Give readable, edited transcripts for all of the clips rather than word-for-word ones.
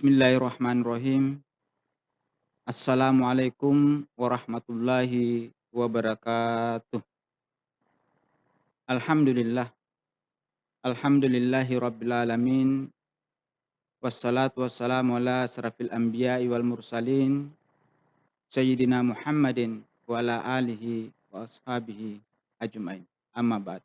Bismillahirrahmanirrahim. Assalamualaikum warahmatullahi wabarakatuh. Alhamdulillah, alhamdulillahi rabbil alamin. Wassalatu wassalamu ala asrafil anbiya'i wal mursalin. Sayyidina Muhammadin wa ala alihi wa ashabihi ajmain. Amma ba'd.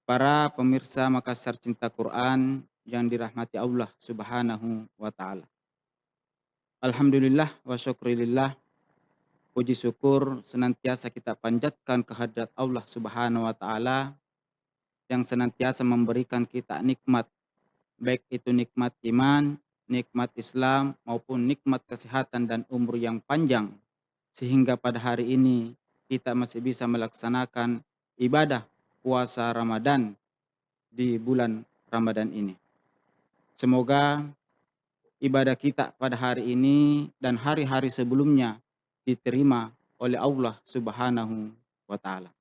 Para pemirsa Makassar Cinta Quran yang dirahmati Allah Subhanahu wa taala. Alhamdulillah wa syukrilillah. Puji syukur senantiasa kita panjatkan kehadirat Allah Subhanahu wa taala yang senantiasa memberikan kita nikmat, baik itu nikmat iman, nikmat Islam maupun nikmat kesehatan dan umur yang panjang sehingga pada hari ini kita masih bisa melaksanakan ibadah puasa Ramadan di bulan Ramadan ini. Semoga ibadah kita pada hari ini dan hari-hari sebelumnya diterima oleh Allah Subhanahu wa taala.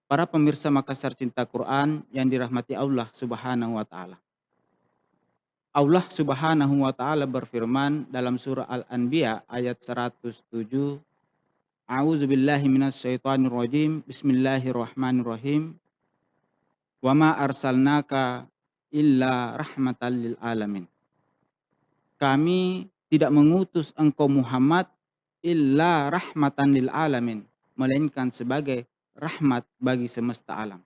Para pemirsa Makassar Cinta Quran yang dirahmati Allah Subhanahu wa taala. Allah Subhanahu wa taala berfirman dalam surah Al-Anbiya ayat 107, A'udzubillahi minasyaitonir rajim. Bismillahirrahmanirrahim. Wa ma arsalnaka illa rahmatan lil alamin. Kami tidak mengutus engkau Muhammad illa rahmatan lil alamin, melainkan sebagai rahmat bagi semesta alam.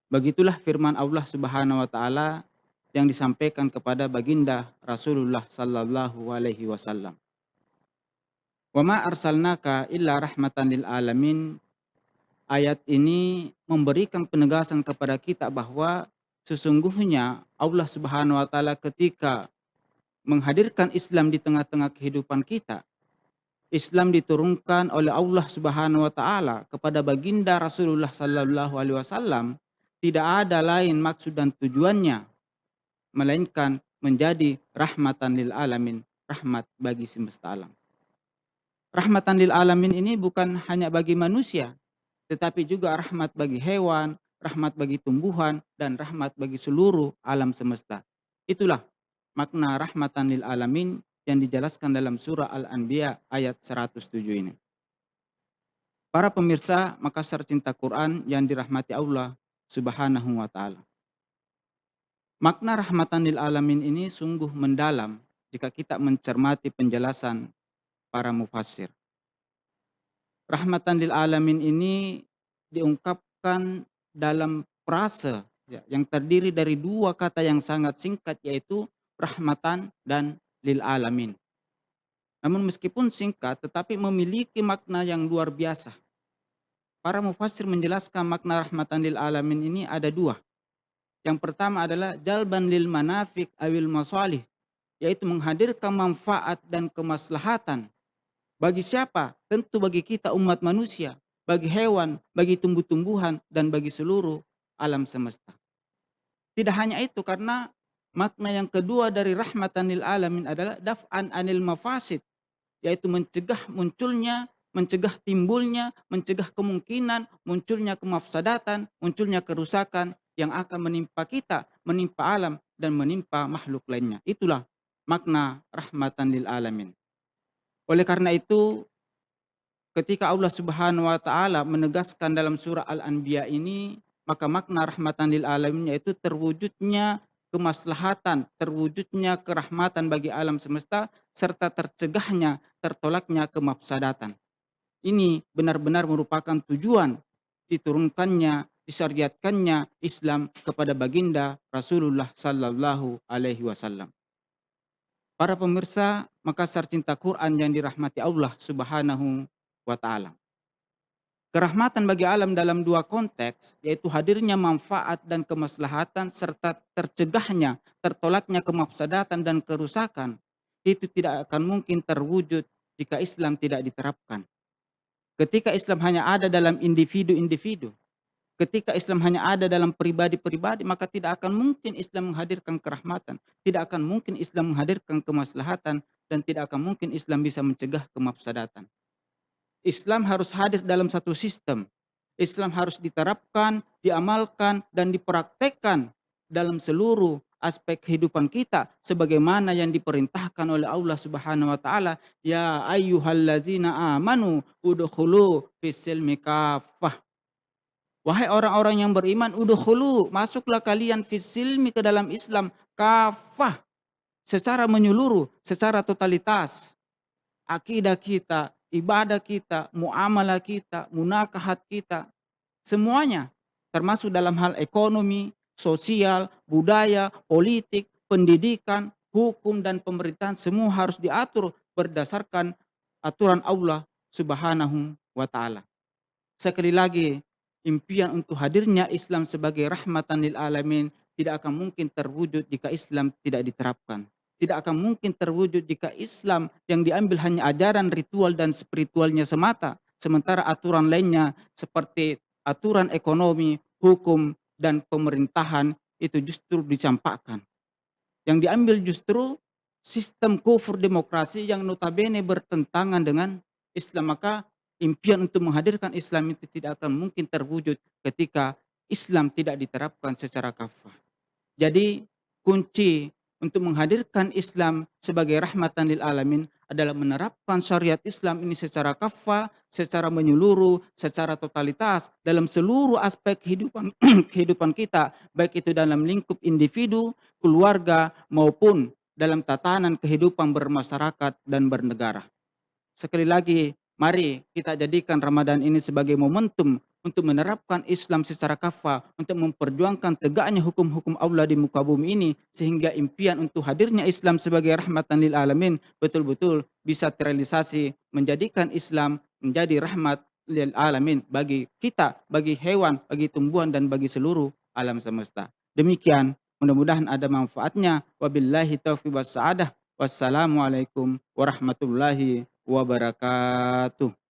Begitulah firman Allah Subhanahu wa taala yang disampaikan kepada baginda Rasulullah sallallahu alaihi wasallam. Wa ma arsalnaka illa rahmatan lil alamin. Ayat ini memberikan penegasan kepada kita bahwa sesungguhnya Allah Subhanahu wa taala ketika menghadirkan Islam di tengah-tengah kehidupan kita, Islam diturunkan oleh Allah Subhanahu wa taala kepada baginda Rasulullah sallallahu alaihi wasallam, tidak ada lain maksud dan tujuannya melainkan menjadi rahmatan lil alamin, rahmat bagi semesta alam. Rahmatan lil alamin ini bukan hanya bagi manusia, tetapi juga rahmat bagi hewan, rahmat bagi tumbuhan, dan rahmat bagi seluruh alam semesta. Itulah makna rahmatan lil alamin yang dijelaskan dalam surah Al-Anbiya ayat 107 ini. Para pemirsa Makassar Cinta Quran yang dirahmati Allah Subhanahu wa taala. Makna rahmatan lil alamin ini sungguh mendalam jika kita mencermati penjelasan para mufassir. Rahmatan lil alamin ini diungkapkan dalam frase ya, yang terdiri dari dua kata yang sangat singkat, yaitu rahmatan dan lil alamin. Namun meskipun singkat tetapi memiliki makna yang luar biasa. Para mufassir menjelaskan makna rahmatan lil alamin ini ada dua. Yang pertama adalah jalban lil manafik awil masalih, yaitu menghadirkan manfaat dan kemaslahatan. Bagi siapa? Tentu bagi kita umat manusia, bagi hewan, bagi tumbuh-tumbuhan, dan bagi seluruh alam semesta. Tidak hanya itu, karena makna yang kedua dari rahmatan lil alamin adalah daf'an anil mafasid, yaitu mencegah munculnya, mencegah timbulnya, mencegah kemungkinan munculnya kemafsadatan, munculnya kerusakan yang akan menimpa kita, menimpa alam, dan menimpa makhluk lainnya. Itulah makna rahmatan lil alamin. Oleh karena itu, ketika Allah Subhanahu wa taala menegaskan dalam surah Al-Anbiya ini, maka makna rahmatan lil alamin yaitu terwujudnya kemaslahatan, terwujudnya kerahmatan bagi alam semesta serta tercegahnya, tertolaknya kemafsadatan. Ini benar-benar merupakan tujuan diturunkannya, disyariatkannya Islam kepada baginda Rasulullah sallallahu alaihi wasallam. Para pemirsa Makassar Cinta Quran yang dirahmati Allah Subhanahu wa taala. Kerahmatan bagi alam dalam dua konteks, yaitu hadirnya manfaat dan kemaslahatan serta tercegahnya, tertolaknya kemafsadatan dan kerusakan, itu tidak akan mungkin terwujud jika Islam tidak diterapkan. Ketika Islam hanya ada dalam individu-individu, ketika Islam hanya ada dalam pribadi-pribadi, maka tidak akan mungkin Islam menghadirkan kerahmatan, tidak akan mungkin Islam menghadirkan kemaslahatan, dan tidak akan mungkin Islam bisa mencegah kemafsadatan. Islam harus hadir dalam satu sistem. Islam harus diterapkan, diamalkan, dan dipraktekkan dalam seluruh aspek kehidupan kita sebagaimana yang diperintahkan oleh Allah Subhanahu wa taala, "Ya ayyuhallazina amanu udkhulu fis-silmi kaffah." Wahai orang-orang yang beriman, udkhulu, masuklah kalian fis-silmi ke dalam Islam kafah, secara menyeluruh, secara totalitas. Akidah kita, ibadah kita, muamalah kita, munakahat kita, semuanya, termasuk dalam hal ekonomi, sosial, budaya, politik, pendidikan, hukum, dan pemerintahan, semua harus diatur berdasarkan aturan Allah Subhanahu wa taala. Sekali lagi, impian untuk hadirnya Islam sebagai rahmatan lil alamin tidak akan mungkin terwujud jika Islam tidak diterapkan. Tidak akan mungkin terwujud jika Islam yang diambil hanya ajaran ritual dan spiritualnya semata, sementara aturan lainnya seperti aturan ekonomi, hukum, dan pemerintahan itu justru dicampakkan. Yang diambil justru sistem kufur demokrasi yang notabene bertentangan dengan Islam. Maka impian untuk menghadirkan Islam itu tidak akan mungkin terwujud ketika Islam tidak diterapkan secara kafah. Jadi kunci untuk menghadirkan Islam sebagai rahmatan lil alamin adalah menerapkan syariat Islam ini secara kafah, secara menyeluruh, secara totalitas dalam seluruh aspek kehidupan kehidupan kita, baik itu dalam lingkup individu, keluarga, maupun dalam tatanan kehidupan bermasyarakat dan bernegara. Sekali lagi, mari kita jadikan Ramadan ini sebagai momentum untuk menerapkan Islam secara kafah, untuk memperjuangkan tegaknya hukum-hukum Allah di muka bumi ini, sehingga impian untuk hadirnya Islam sebagai rahmatan lil alamin betul-betul bisa terrealisasi, menjadikan Islam menjadi rahmat lil alamin bagi kita, bagi hewan, bagi tumbuhan, dan bagi seluruh alam semesta. Demikian, mudah-mudahan ada manfaatnya. Wabillahi taufiq was sa'adah. Wassalamualaikum warahmatullahi wabarakatuh.